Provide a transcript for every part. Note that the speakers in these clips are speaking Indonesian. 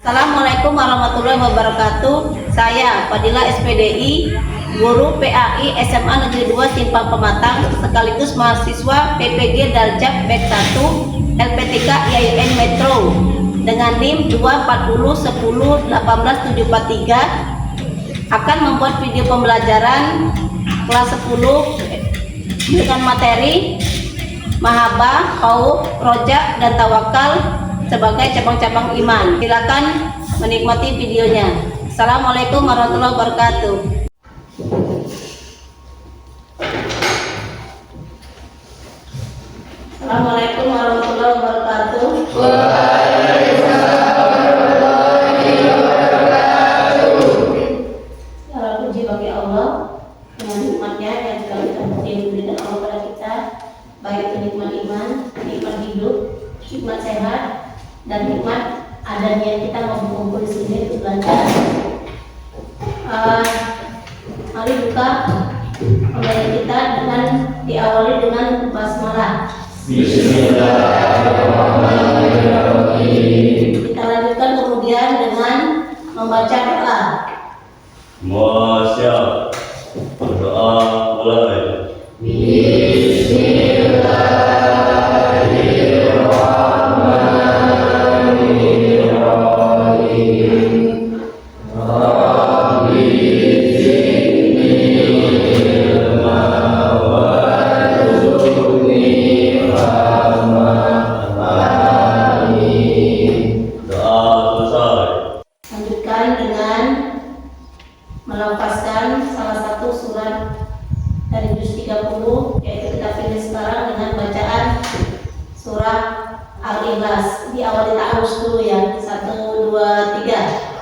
Assalamualaikum warahmatullahi wabarakatuh. Saya Fadila SPDI, guru PAI SMA Negeri 2 Simpang Pematang, sekaligus mahasiswa PPG Daljab Bek 1 LPTK IAIN Metro dengan NIM 240101873 akan membuat video pembelajaran kelas 10 dengan materi Mahabbah, Khauf, Roja, dan Tawakal sebagai cabang-cabang iman. Silakan menikmati videonya. Assalamualaikum warahmatullahi wabarakatuh. Assalamualaikum warahmatullahi wabarakatuh. Segala puji bagi Allah dengan nikmatnya yang telah diberikan Allah pada kita, baik itu nikmat iman, nikmat hidup, nikmat sehat, dan nikmat adanya kita ngumpul di sini untuk belajar. Mari buka pembelajaran kita dengan diawali dengan basmalah. Bismillahirrahmanirrahim. Kita lanjutkan kemudian dengan membaca doa. Masya berdoa mulai. Melafazkan salah satu surat dari juz 30, yaitu kita pilih sekarang dengan bacaan surah Al-Ikhlas. Diawali ta'awuz dulu ya. 1, 2, 3.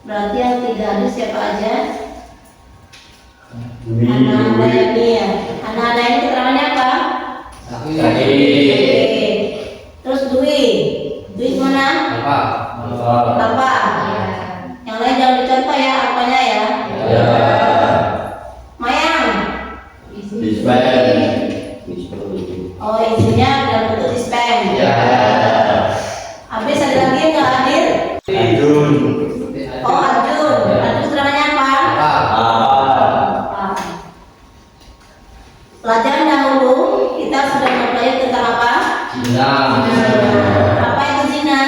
Berarti yang tidak ada siapa aja? Anak-anak ini ya. Anak-anak ini keterangannya apa? Terus Dwi. Dwi mana? Apa? Yang lain jangan dicontoh ya, apanya ya? Mayang. Oh, isinya dalam bentuk dispen. Habis ada lagi yang nggak hadir? Oh, Arjun. Arjun keterangannya apa? Pelajaran dahulu kita sudah mempelajari tentang apa? Apa itu zina?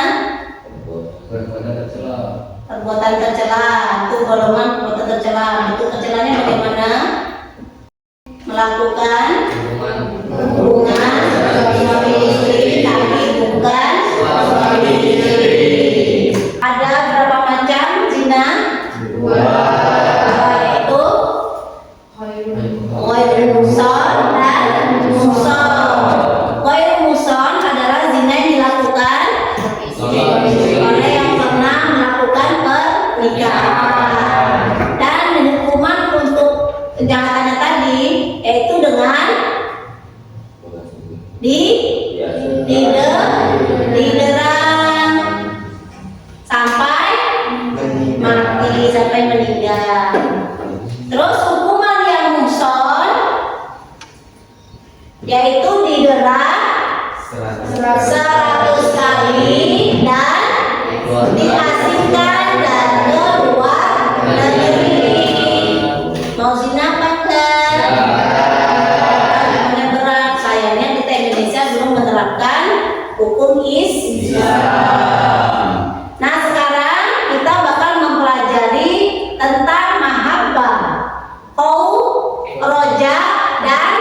Perbuatan tercela. Itu golongan perbuatan tercela. Bentuk tercelanya bagaimana? Melakukan hubungan suami istri tapi bukan suami istri. Ada berapa macam zina? Yaitu ghairul muhsan dan muhsan. Ghairul muhsan adalah zina yang dilakukan oleh yang pernah melakukan pernikahan, dan hukuman untuk kejahatannya tadi yaitu dengan didera sampai mati, sampai meninggal. Terus hukuman yang muhsan yaitu didera 100 kali dan diasingkan dan keluar negeri. Mau zina apa enggak? Hukumannya berat. Sayangnya kita Indonesia belum menerapkan hukum Islam. Nah, sekarang kita bakal mempelajari tentang mahabbah, khauf, roja, dan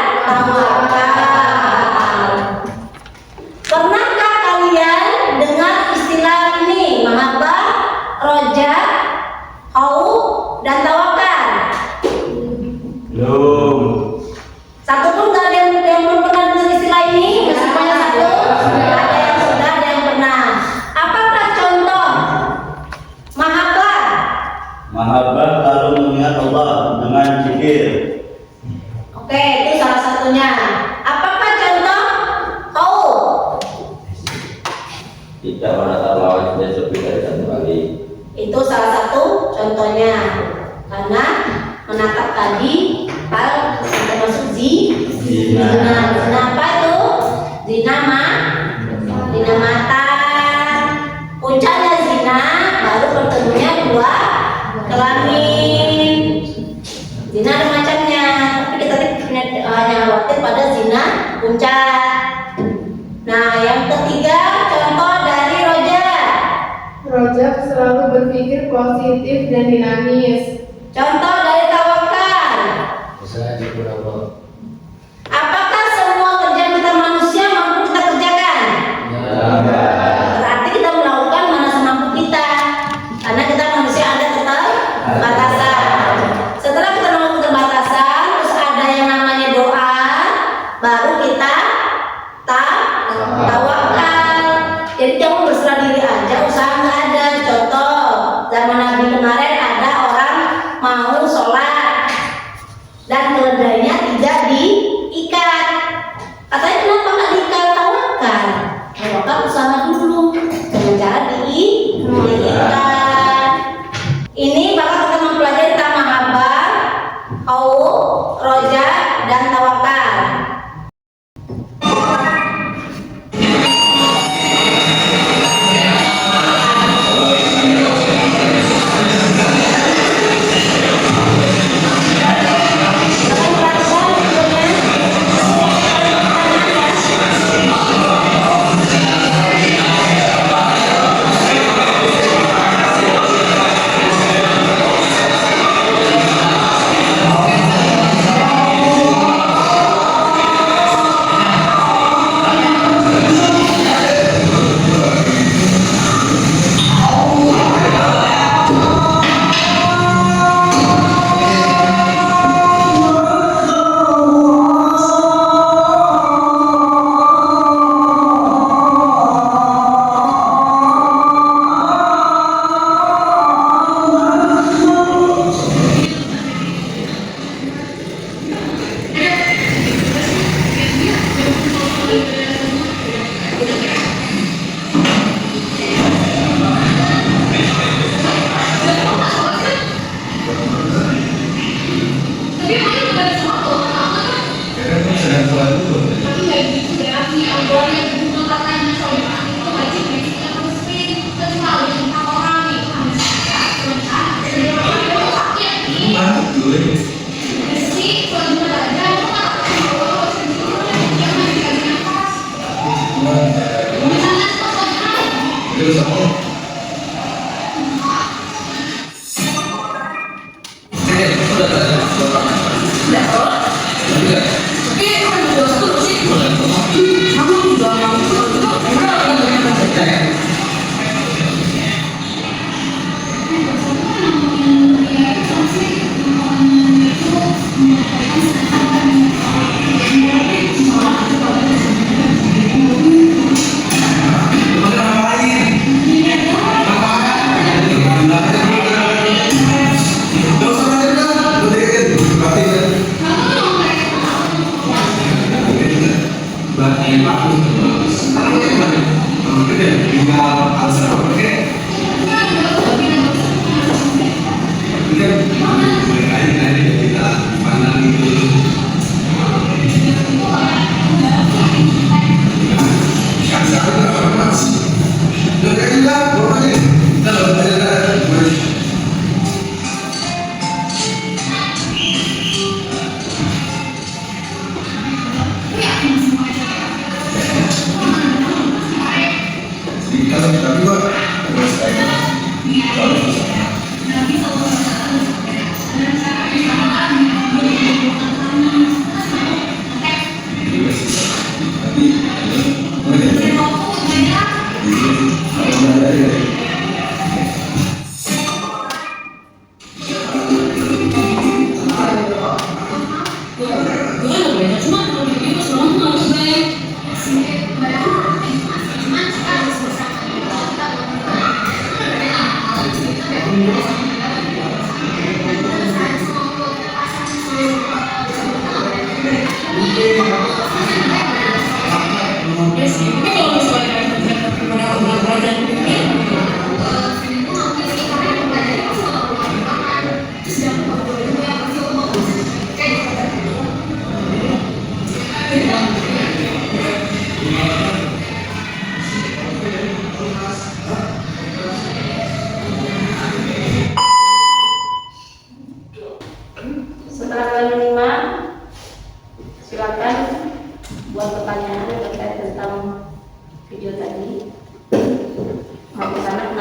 kita coba kaitkan kembali. Itu salah satu contohnya. Karena menatap tadi hal termasuk zina. Zina apa itu? Zina mata. Puncaknya zina baru bertemunya dua kelamin. Zina ada macamnya, tapi kita hanya khawatir pada zina puncak. Nah, yang ketiga contoh dari Rojak selalu berpikir positif dan dinamis. Contoh dari tawakal. Apakah semua kerjaan kita manusia mampu kita kerjakan? Berarti kita melakukan mana semampu kita. Karena kita manusia ada keterbatasan. Setelah kita melakukan keterbatasan, terus ada yang namanya doa, baru kita tawakal. Jadi jangan berserah diri aja, usaha nggak ada. Contoh zaman Nabi kemarin ada orang mau sholat dan keledainya tidak diikat. Katanya kenapa nggak diikat? Tawakal. Tawakal usaha dulu dengan cara diikat. Ini bakal kita mempelajari tentang mahabbah, khauf, roja, dan tawakal.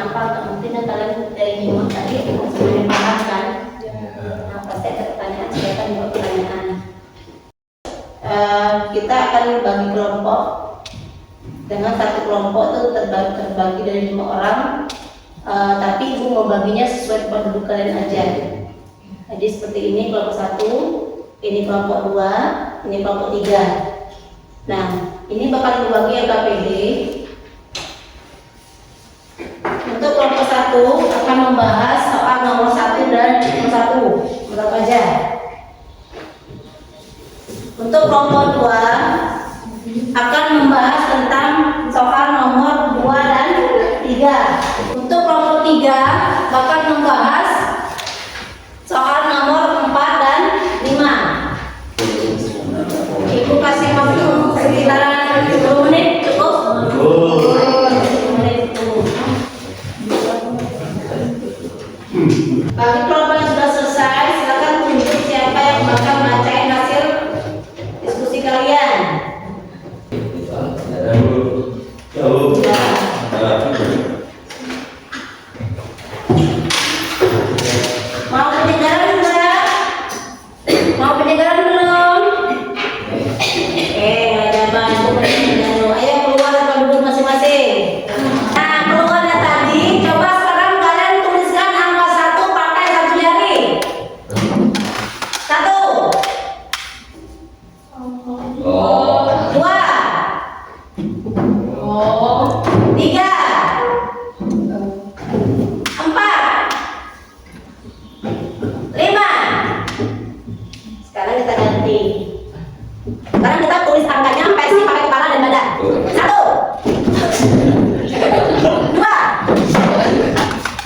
kenapa nggak mungkin dan kalian dari nyimak tadi sudah paham kan? Nah, pasti ada pertanyaan, silakan jawab pertanyaan. Kita akan bagi kelompok dengan satu kelompok itu terbagi dari 5 orang, tapi ibu mau baginya sesuai penduduk kalian aja. Jadi seperti ini kelompok 1, ini kelompok 2, ini kelompok 3. Nah, ini bakal dibagi LKPD. Untuk kelompok 1 akan membahas soal nomor 1 dan nomor 1. Berapa aja? Untuk kelompok 2 akan membahas tentang soal nomor 2 dan 3. Untuk kelompok 3 bakal membahas soal nomor 4 dan 5. Ibu kasih waktu sekitaran 10 menit cukup? 10 menit cukup. Bagi kelompok yang sudah selesai, silakan tunjuk siapa yang bakal bacain hasil diskusi kalian. Mau penyegaran enggak? Mau penyegaran belum? Jangan dulu. Ayo keluar dari duduk masing-masing. Nah, keluarnya tadi, coba sekarang kalian tuliskan angka 1 pakai 1 jari. 1, 2, 3, 4, 5. Sekarang kita ganti. Sekarang kita tulis angkanya versi pakai kepala dan badan. 1, 2,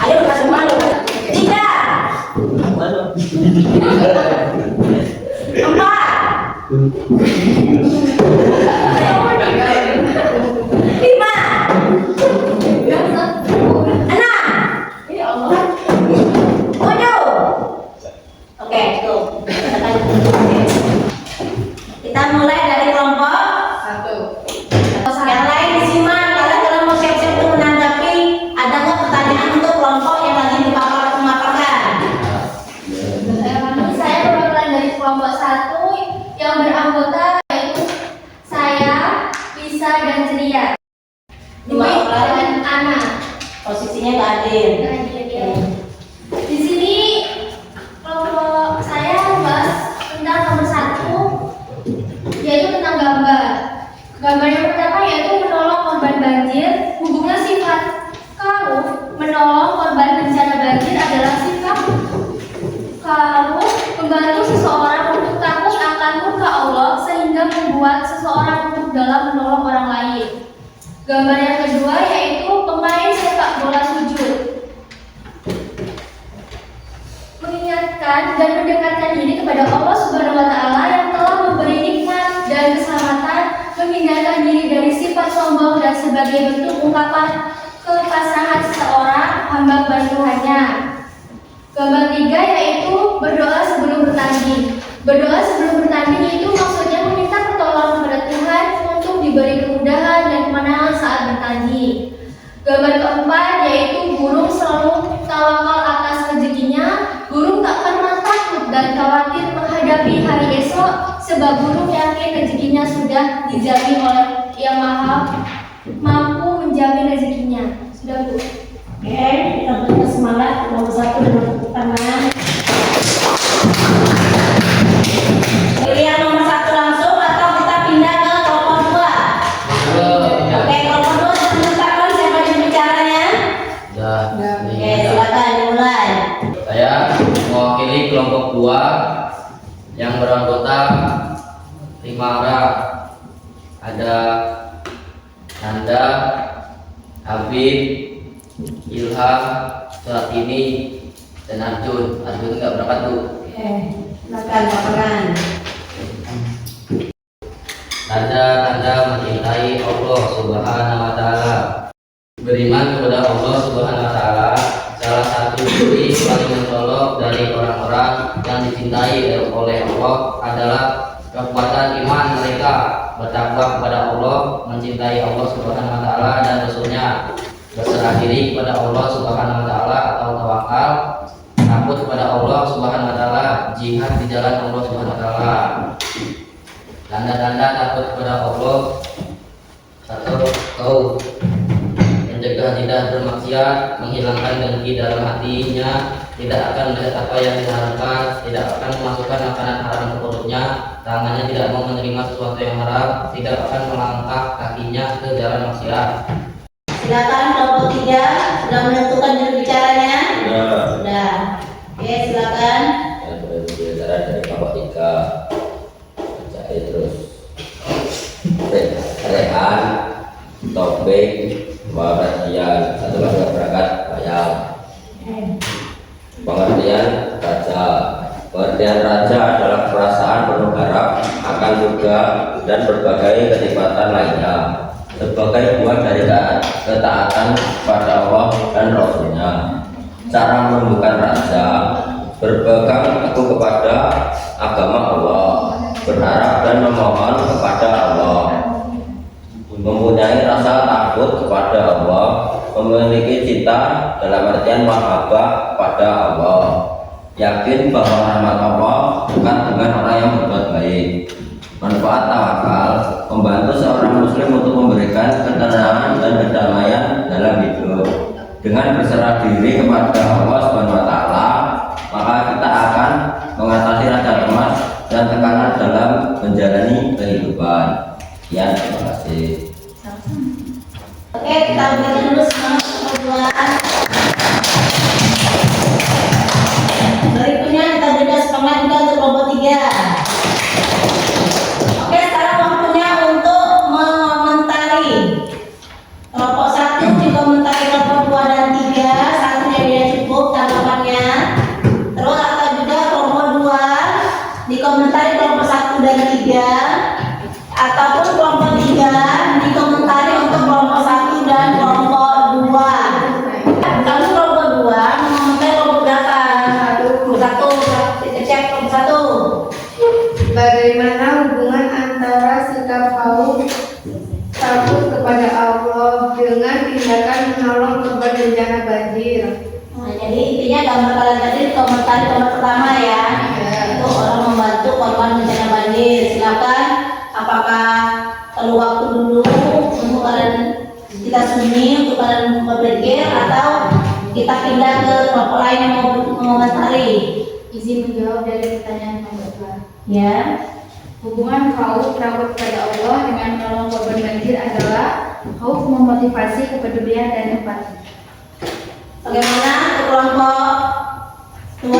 ayo kita semua lu. 3, 4, 5, 6, 7. Oke, tuh. Kita mulai dari kelompok 1. Yang lain disimak, kalian mau siap-siap untuk menanggapi. Ada nggak pertanyaan untuk kelompok yang lagi dipaparkan? Saya perwakilan dari kelompok 1 yang beranggota yaitu saya, Lisa dan Ceria. 2 orang Dan Ana. posisinya nggak hadir. Di sini kelompok saya membahas tentang nomor 1 yaitu tentang gambar. Gambar yang pertama yaitu menolong korban banjir. Hubungan sifat kamu menolong korban bencana banjir adalah sifat kamu membantu seseorang untuk takut akan murka Allah sehingga membuat seseorang untuk dalam menolong orang lain. Gambar yang kedua yaitu pemain sepak bola sujud. Mengingatkan dan mendekatkan diri kepada Allah Subhanahu wa taala yang telah memberi nikmat dan keselamatan, menghindarkan diri dari sifat sombong dan sebagai bentuk ungkapan kepasangan seseorang hamba kepada Tuhannya. Gambar 3 yaitu berdoa sebelum bertanding. Berdoa sebelum bertanding itu maksudnya meminta pertolongan kepada Tuhan untuk diberi kemudahan dan kemenangan saat bertanding. Gambar keempat yaitu burung selalu tawakal atas rezekinya. Burung tak pernah takut dan khawatir menghadapi hari esok, sebab burung yakin rezekinya sudah dijamin oleh Yang Maha mampu menjamin rezekinya. Sudah, Bu. Oke, kita berikan semangat nomor 1 dengan tepuk tangan. Pilih yang nomor 1 langsung atau kita pindah ke kelompok 2? Oke, kelompok 2 sudah menetapkan siapa yang bicaranya? Oke, silakan dimulai. Saya mewakili kelompok 2 yang beranggota 5 orang. Ada Nanda, Habib, Ilham, Suratini, dan Arjun. Arjun nggak berangkat, Bu. Oke, silakan paparan. Tanda-tanda mencintai Allah Subhanahu wa taala. Beriman kepada Allah Subhanahu wa taala, salah satu ciri paling mencolok dari orang-orang yang dicintai oleh Allah adalah kekuatan iman mereka bertakwa kepada Allah, mencintai Allah Subhanahu wa taala dan Rasul-Nya. berserah diri kepada Allah Subhanahu wa taala atau tawakal, takut kepada Allah Subhanahu wa taala, jihad di jalan Allah Subhanahu wa taala. Tanda-tanda takut kepada Allah: satu, kau mencegah tidak bermaksiat, menghilangkan dengki dalam hatinya, tidak akan melihat apa yang diharamkan, tidak akan memasukkan makanan haram ke perutnya, tangannya tidak mau menerima sesuatu yang haram, tidak akan melangkah kakinya ke jalan maksiat. Silakan kelompok 3 sudah menentukan juru bicaranya. Sudah. Oke, silakan. Bicara dari kelompok 3. Cari terus. Rehan, topik, pengertian. Satu lagi berangkat bayang. Pengertian raja. Pengertian raja adalah perasaan penuh harap akan surga dan berbagai kenikmatan lainnya sebagai buah dari ketaatan kepada Allah dan Rasulnya. Cara menemukan raja: berpegang teguh kepada agama Allah, berharap dan memohon kepada Allah, mempunyai rasa takut kepada Allah, memiliki cinta dalam artian mahabbah kepada Allah, yakin bahwa rahmat Allah bukan dengan orang yang berbuat baik. Manfaat tawakal: membantu seorang muslim untuk memberikan ketenangan dan kedamaian dalam hidup. Dengan berserah diri kepada Allah Subhanahu wa taala, maka kita akan mengatasi rasa cemas dan tekanan dalam menjalani kehidupan. Ya, terima kasih. Oke, kita berikan dulu semangat perjuangan. Berikutnya kita berikan semangat juga untuk kelompok 3. Oke, sekarang waktunya untuk mengomentari. Kelompok 1 dikomentari kelompok 2 dan 3, satunya dia cukup tanggapannya. Terus atau juga kelompok 2 dikomentari kelompok 1 dan 3, ataupun kelompok 3 dikomentari untuk kelompok 1 dan kelompok 2. Kamu kelompok 2 mengomentari kelompok berapa? Satu. Kita cek kelompok 1. Bagaimana hubungan antara sikap kaum takut kepada Allah dengan tindakan menolong korban bencana banjir? Nah, jadi intinya gambar kalian tadi komentari gambar pertama ya. Itu orang membantu korban bencana banjir. Silakan, apakah perlu waktu dulu untuk kalian kita sunyi untuk kalian berpikir, atau kita pindah ke kelompok lain yang mau mengomentari? Izin menjawab dari pertanyaan nomor 2. Ya. Hubungan kaum takut kepada Allah dengan menolong korban banjir adalah kaum memotivasi kepedulian dan empati. Bagaimana untuk kelompok 2?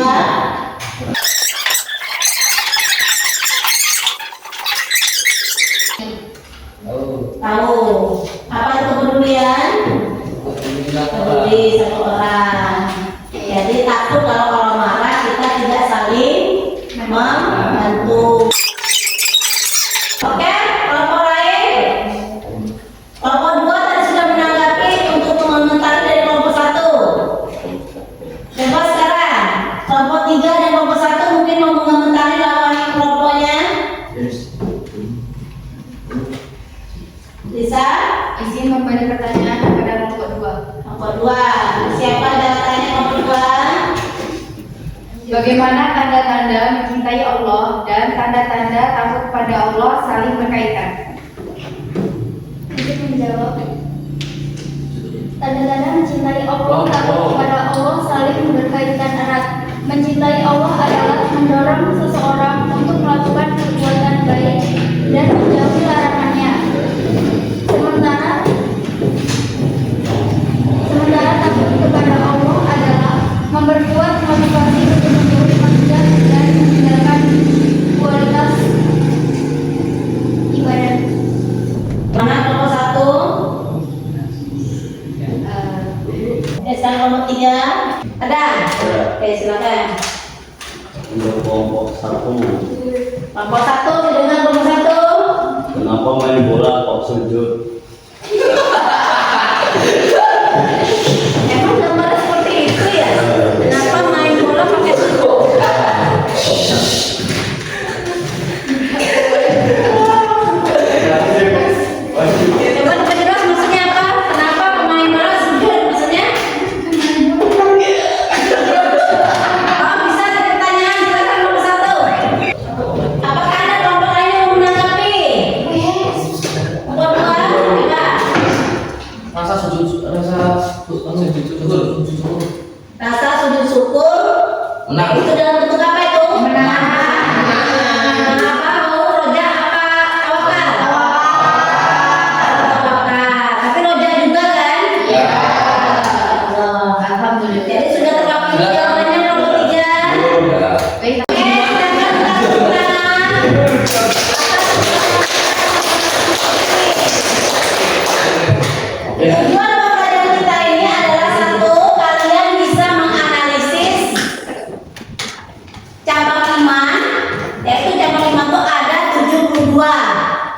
Tahu. Apa itu kepedulian? Peduli sama orang. Jadi takut kalau orang marah kita tidak saling membantu. Oke, kelompok lain. Kelompok 2 tadi sudah menanggapi untuk mengomentari dari kelompok 1. Coba sekarang kelompok 3 dan kelompok 1 mungkin mau mengomentari lawan kelompoknya. Bisa? Izin memberi pertanyaan kepada kelompok 2. Kelompok 2. Siapa datanya kelompok 2? Bagaimana tanda-tanda mencintai Allah dan tanda-tanda takut pada Allah saling berkaitan? Izin menjawab. Tanda-tanda mencintai Allah, takut kepada Allah saling berkaitan erat. Mencintai Allah adalah mendorong seseorang untuk melakukan perbuatan baik dan menjauhi larangannya. Sementara takut kepada Allah adalah memperkuat motivasi untuk menjauhi maksiat dan meninggalkan kualitas ibadah. Mana kelompok 1? Sekarang kelompok 3. Ada? Oke, silakan. Untuk kelompok 1, Kelompok 1 dengan kelompok 1. kenapa main bola kok sujud? Emang gambarnya seperti itu ya? Kenapa main bola pakai sujud? Coba diperjelas maksudnya apa? Kenapa main bola sujud? Rasa sujud syukur Menang. itu dalam bentuk apa itu? Apa mau roja apa tawakal? Tawakal. Tapi roja juga kan? Ya. Alhamdulillah. Jadi sudah terwakili jawabannya nomor 3. Sudah. Tujuan pembelajaran kita ini adalah satu, kalian bisa menganalisis cabang iman, yaitu cabang iman itu ada 72.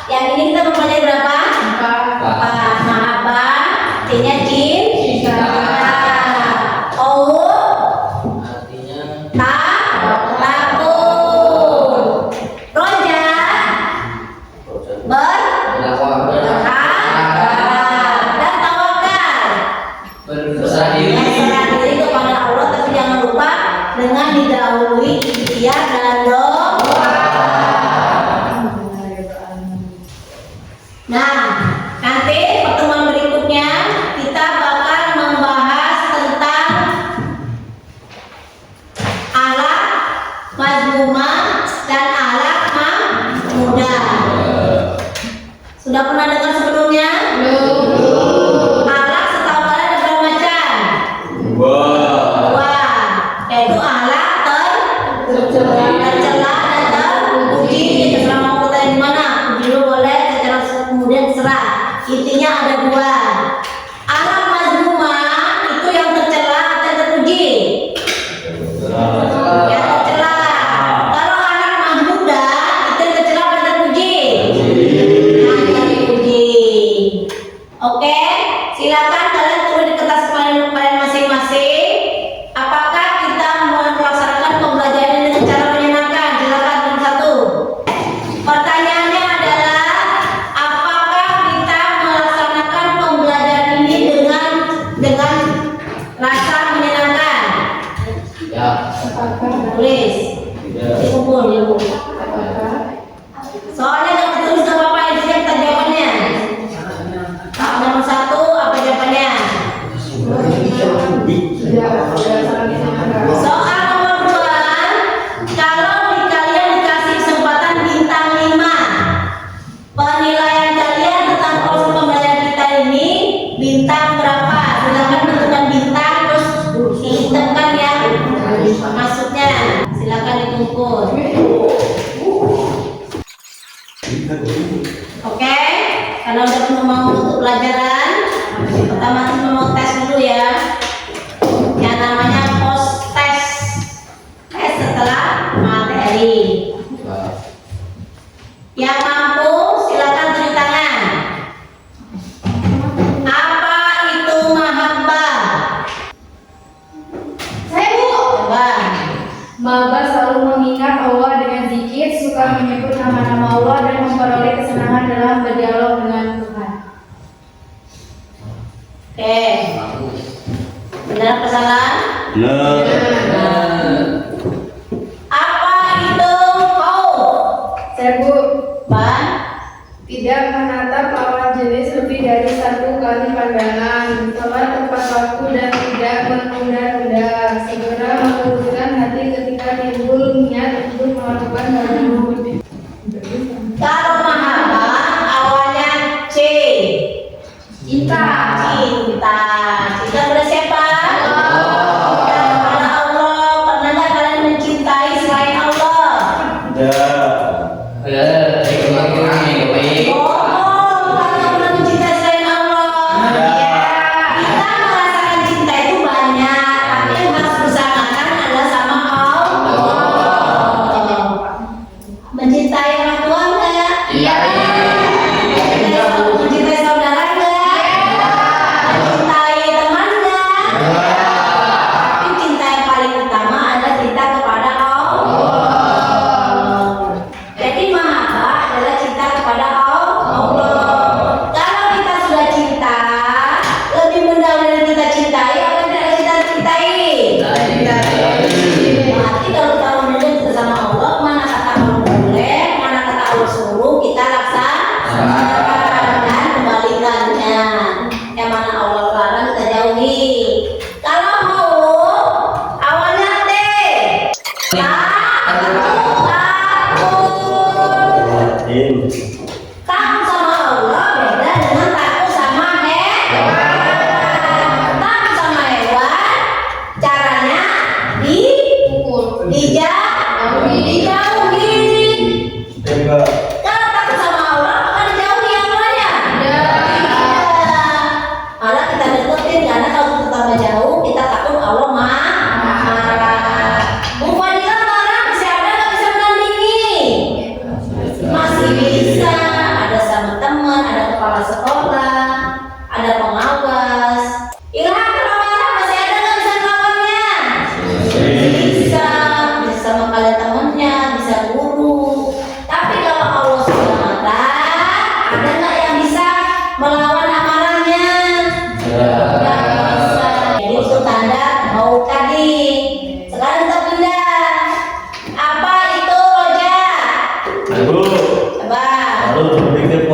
Yang ini kita mempelajari berapa? 4. Mahabbah, C-nya cinta. Artinya Takut. Roja berharap dan tawakal. berserah diri. Berserah diri kepada Allah, tapi jangan lupa dengan didahului ikhtiar dan doa. Nah, nanti pertemuan berikutnya kita bakal membahas tentang alat mazmumah dan alat mahmudah. Sudah pernah dengar sebelumnya? Alat setahu kalian ada berapa macam? Dua, yaitu alat tercela dan terpuji. Terserah mau kita di mana, puji dulu boleh, secara kemudian terserah. Intinya ada 2. Alat mazmumah itu yang tercela atau yang terpuji? Yang tercela. Kalau alat mahmudah itu yang tercela atau yang terpuji? Nah, yang terpuji. Oke, silakan kalian tulis di kertas kalian masing-masing. Apakah kita melaksanakan pembelajaran ini dengan cara menyenangkan? Silakan nomor 1. Pertanyaannya adalah, apakah kita melaksanakan pembelajaran ini dengan rasa menyenangkan? Ya. Tulis. Dikumpul dulu. Soalnya nggak ditulis nggak apa-apa, intinya kita jawabannya. Nomor 1 apa jawabannya? Soal nomor 2, kalau kalian dikasih kesempatan bintang 5, penilaian kalian tentang proses pembelajaran kita ini bintang berapa? Silakan tentukan bintang, terus dihitungkan yang maksudnya. Silakan dikumpul. Oke, karena udah mau untuk pelajaran, pertama kita mau tes dulu ya. Yang namanya post test. Tes setelah materi. Yang mampu silakan tulis tangan. Apa itu mahabbah? Saya Bu. Coba. Mahabbah selalu mengingat Allah dengan zikir, suka menyebut nama-nama Allah dan memperoleh kesenangan dalam berdialog dengan Tuhan. Oke. Benar apa salah? Apa itu kau? Saya Bu, Ban? tidak menatap lawan jenis lebih dari 1 kali pandangan, sholat tepat waktu dan tidak menunda-nunda, segera meluruskan hati ketika timbul niat untuk melakukan hal tersebut. Kalau mahabbah awalnya C. Cinta. Cinta kepada siapa? Cinta kepada Allah. Pernah nggak kalian mencintai selain Allah? Kurang baik. Oh, kalian pernah mencintai selain Allah?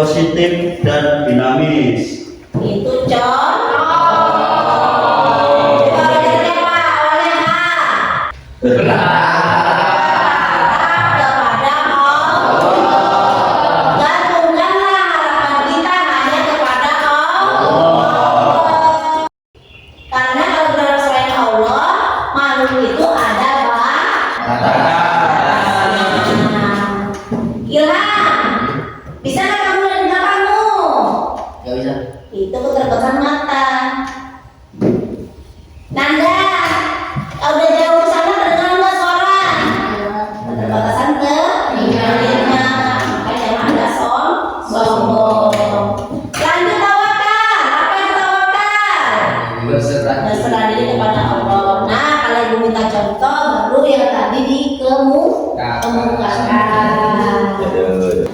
positif dan dinamis. Itu contoh. Coba lihat Pak, awalnya A. Kepada Allah. Gantungkanlah harapan kita hanya kepada Allah. Karena kalau berharap selain Allah, makhluk itu ada Ilham, bisa nggak kamu lihat belakangmu? Gak bisa. Itu keterkaitan mata. Nanda, kalau udah jauh ke sana terdengar nggak suara? Keterbatasan telinga, makanya jangan ada sombong. Lanjut tawakal, apa yang tawakal? Berserah diri kepada Allah. Nah, kalau ibu minta contoh, baru yang tadi dikemukakan.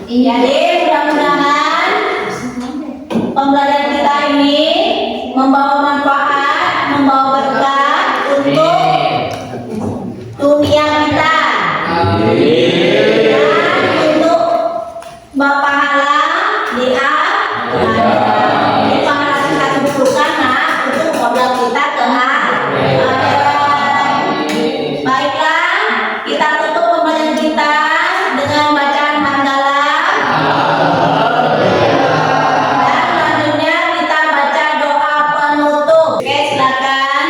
Jadi mudah-mudahan pembelajaran kita ini membawa manfaat, membawa berkah untuk dunia kita dan untuk pahala di akhirat. Ini pahala kita kumpulkan untuk modal kita ke akhirat. Baiklah, kita tutup pembelajaran kita dengan bacaan hamdalah. Dan selanjutnya kita baca doa penutup. Oke, silakan.